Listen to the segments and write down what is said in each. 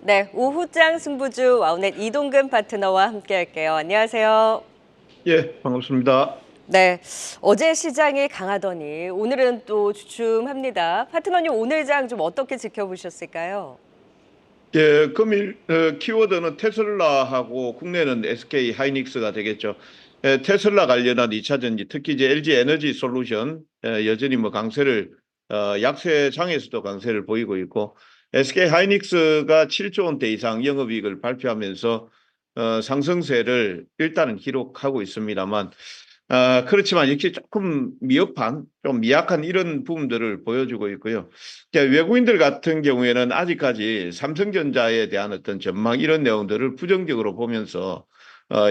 네, 오후장 승부주 와우넷 이동근 파트너와 함께할게요. 안녕하세요. 예, 반갑습니다. 네, 어제 시장이 강하더니 오늘은 또 주춤합니다. 파트너님 오늘 장 좀 어떻게 지켜보셨을까요? 예, 금일 키워드는 테슬라하고 국내는 SK 하이닉스가 되겠죠. 테슬라 관련한 2차 전지, 특히 이제 LG 에너지 솔루션 여전히 뭐 강세를 약세 장에서도 강세를 보이고 있고 SK 하이닉스가 7조 원대 이상 영업이익을 발표하면서 상승세를 일단은 기록하고 있습니다만 그렇지만 이렇게 조금 미흡한, 좀 미약한 이런 부분들을 보여주고 있고요. 외국인들 같은 경우에는 아직까지 삼성전자에 대한 어떤 전망 이런 내용들을 부정적으로 보면서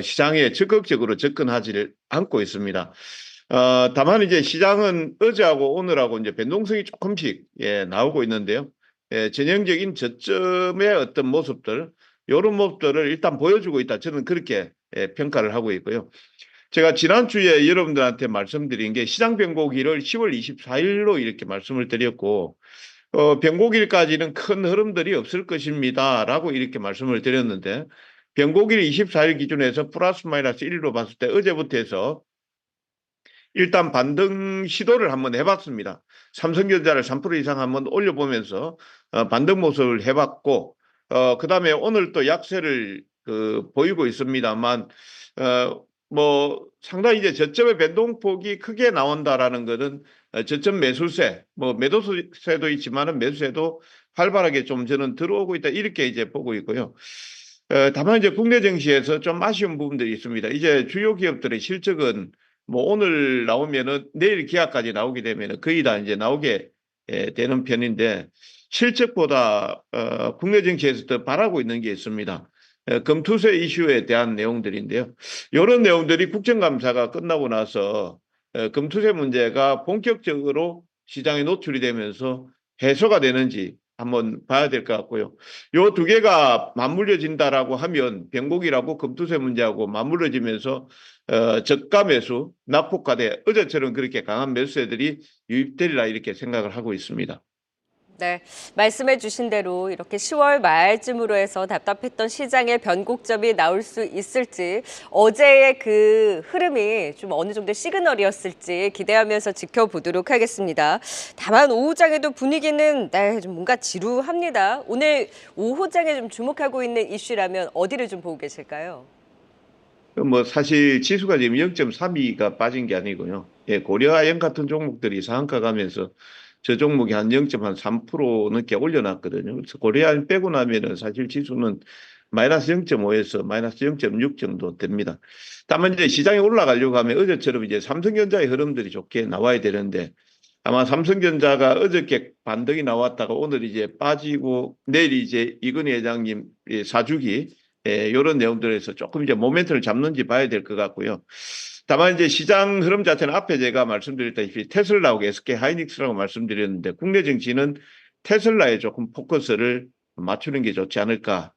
시장에 적극적으로 접근하지를 않고 있습니다. 다만 이제 시장은 어제하고 오늘하고 이제 변동성이 조금씩 나오고 있는데요. 전형적인 저점의 어떤 모습들, 이런 모습들을 일단 보여주고 있다. 저는 그렇게 평가를 하고 있고요. 제가 지난주에 여러분들한테 말씀드린 게 시장 변곡일을 10월 24일로 이렇게 말씀을 드렸고, 변곡일까지는 큰 흐름들이 없을 것입니다라고 이렇게 말씀을 드렸는데, 변곡일 24일 기준에서 플러스 마이너스 1로 봤을 때 어제부터 해서 일단 반등 시도를 한번 해봤습니다. 삼성전자를 3% 이상 한번 올려보면서 반등 모습을 해봤고, 그다음에 오늘 또 약세를 보이고 있습니다만, 뭐 상당히 이제 저점의 변동폭이 크게 나온다라는 것은 저점 매수세, 뭐 매도세도 있지만은 매수세도 활발하게 좀 저는 들어오고 있다 이렇게 이제 보고 있고요. 다만 이제 국내 증시에서 좀 아쉬운 부분들이 있습니다. 이제 주요 기업들의 실적은 뭐 오늘 나오면은 내일 기아까지 나오게 되면은 거의 다 이제 나오게 되는 편인데 실적보다 국내 정치에서 더 바라고 있는 게 있습니다. 금투세 이슈에 대한 내용들인데요. 이런 내용들이 국정감사가 끝나고 나서 금투세 문제가 본격적으로 시장에 노출이 되면서 해소가 되는지 한번 봐야 될 것 같고요. 요 두 개가 맞물려진다라고 하면 변곡이라고 금투세 문제하고 맞물려지면서 저가 매수, 낙폭과대 어제처럼 그렇게 강한 매수세들이 유입되리라 이렇게 생각을 하고 있습니다. 네, 말씀해 주신 대로 이렇게 10월 말쯤으로 해서 답답했던 시장의 변곡점이 나올 수 있을지 어제의 그 흐름이 좀 어느 정도 시그널이었을지 기대하면서 지켜보도록 하겠습니다. 다만 오후장에도 분위기는 네, 좀 뭔가 지루합니다. 오늘 오후장에 좀 주목하고 있는 이슈라면 어디를 좀 보고 계실까요? 뭐 사실 지수가 지금 0.32가 빠진 게 아니고요. 고려아연 같은 종목들이 상한가 가면서 저 종목이 한 0.3% 넘게 올려놨거든요. 그래서 고려아연 빼고 나면은 사실 지수는 마이너스 0.5에서 마이너스 0.6 정도 됩니다. 다만 이제 시장이 올라가려고 하면 어제처럼 이제 삼성전자의 흐름들이 좋게 나와야 되는데 아마 삼성전자가 어저께 반등이 나왔다가 오늘 이제 빠지고 내일 이제 이건희 회장님 사주기 이런 내용들에서 조금 이제 모멘텀을 잡는지 봐야 될 것 같고요. 다만 이제 시장 흐름 자체는 앞에 제가 말씀드렸다시피 테슬라하고 SK 하이닉스라고 말씀드렸는데 국내 정치는 테슬라에 조금 포커스를 맞추는 게 좋지 않을까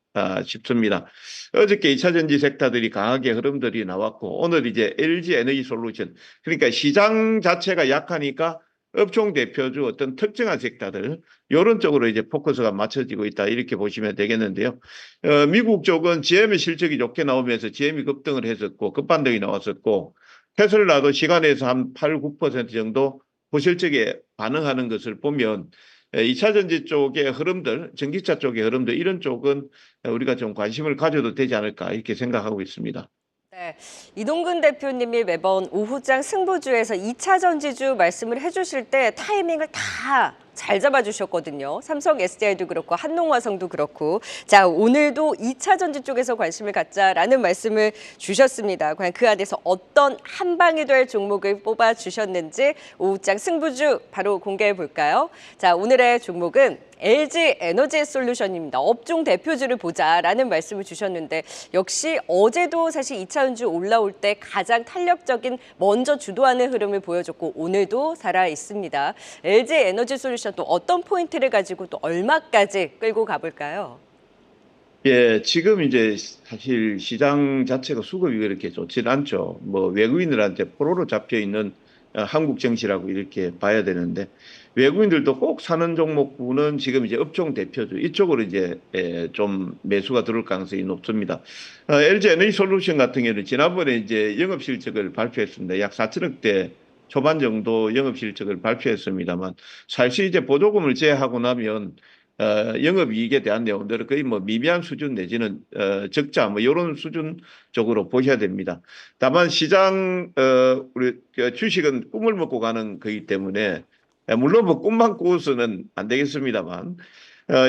싶습니다. 어저께 2차 전지 섹터들이 강하게 흐름들이 나왔고 오늘 이제 LG 에너지 솔루션 그러니까 시장 자체가 약하니까 업종 대표주 어떤 특정한 섹터들 이런 쪽으로 이제 포커스가 맞춰지고 있다 이렇게 보시면 되겠는데요. 미국 쪽은 GM의 실적이 좋게 나오면서 GM이 급등을 했었고 급반등이 나왔었고 테슬라도 시간에서 한 8, 9% 정도 고실적에 반응하는 것을 보면 2차 전지 쪽의 흐름들, 전기차 쪽의 흐름들 이런 쪽은 우리가 좀 관심을 가져도 되지 않을까 이렇게 생각하고 있습니다. 네, 이동근 대표님이 매번 오후장 승부주에서 2차 전지주 말씀을 해주실 때 타이밍을 다 잘 잡아주셨거든요. 삼성 SDI도 그렇고 한농화성도 그렇고. 자, 오늘도 2차 전지 쪽에서 관심을 갖자라는 말씀을 주셨습니다. 과연 그 안에서 어떤 한 방이 될 종목을 뽑아주셨는지 오후장 승부주 바로 공개해 볼까요? 자, 오늘의 종목은 LG 에너지 솔루션입니다. 업종 대표주를 보자라는 말씀을 주셨는데 역시 어제도 사실 2차 전지 올라올 때 가장 탄력적인 먼저 주도하는 흐름을 보여줬고 오늘도 살아 있습니다. LG 에너지 솔루션 또 어떤 포인트를 가지고 또 얼마까지 끌고 가볼까요? 예, 지금 이제 사실 시장 자체가 수급이 그렇게 좋지는 않죠. 뭐 외국인들한테 포로로 잡혀 있는 한국 증시라고 이렇게 봐야 되는데 외국인들도 꼭 사는 종목군은 지금 이제 업종 대표주 이쪽으로 이제 좀 매수가 들어올 가능성이 높습니다. LG 에너지솔루션 같은 경우는 지난번에 이제 영업 실적을 발표했습니다. 약 4천억대 초반 정도 영업 실적을 발표했습니다만 사실 이제 보조금을 제외하고 나면 영업이익에 대한 내용들은 거의 뭐 미미한 수준 내지는 적자 뭐 이런 수준 쪽으로 보셔야 됩니다. 다만 시장 우리 그 주식은 꿈을 먹고 가는 거기 때문에 물론 뭐 꿈만 꾸어서는 안 되겠습니다만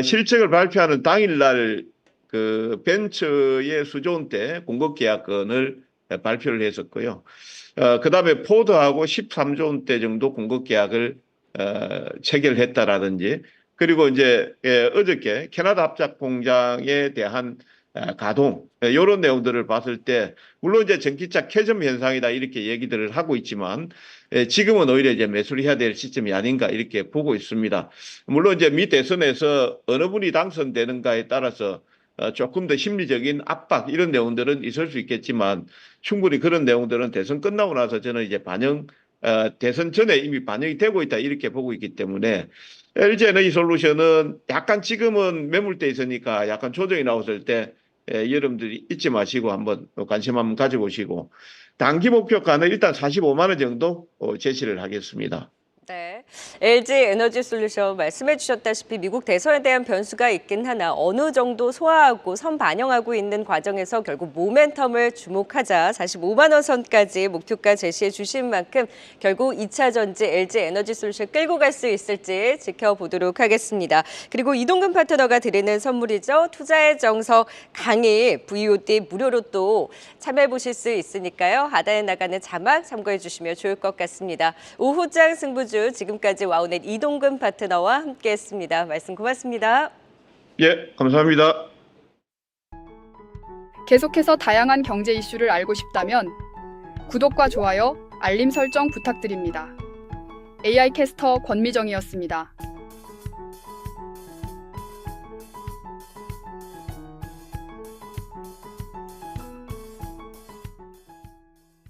실적을 발표하는 당일날 그 벤처의 수조 원대 공급 계약건을 발표를 했었고요. 그다음에 포드하고 13조 원대 정도 공급 계약을 체결했다라든지 그리고 이제 어저께 캐나다 합작 공장에 대한 가동 이런 내용들을 봤을 때 물론 이제 전기차 캐즘 현상이다 이렇게 얘기들을 하고 있지만 지금은 오히려 이제 매수를 해야 될 시점이 아닌가 이렇게 보고 있습니다. 물론 이제 미 대선에서 어느 분이 당선되는가에 따라서 조금 더 심리적인 압박 이런 내용들은 있을 수 있겠지만 충분히 그런 내용들은 대선 끝나고 나서 저는 이제 대선 전에 이미 반영이 되고 있다 이렇게 보고 있기 때문에 LG 에너지솔루션은 약간 지금은 매물대 있으니까 약간 조정이 나왔을 때 여러분들이 잊지 마시고 한번 관심 한번 가져보시고 단기 목표가는 일단 45만 원 정도 제시를 하겠습니다. 네, LG 에너지 솔루션 말씀해 주셨다시피 미국 대선에 대한 변수가 있긴 하나 어느 정도 소화하고 선 반영하고 있는 과정에서 결국 모멘텀을 주목하자 45만 원 선까지 목표가 제시해 주신 만큼 결국 2차 전지 LG 에너지 솔루션 끌고 갈 수 있을지 지켜보도록 하겠습니다. 그리고 이동근 파트너가 드리는 선물이죠. 투자의 정석 강의 VOD 무료로 또 참여해 보실 수 있으니까요. 하단에 나가는 자막 참고해 주시면 좋을 것 같습니다. 오후장 승부주 지금까지 와우넷 이동근 파트너와 함께했습니다. 말씀 고맙습니다. 예, 감사합니다. 계속해서 다양한 경제 이슈를 알고 싶다면 구독과 좋아요, 알림 설정 부탁드립니다. AI 캐스터 권미정이었습니다.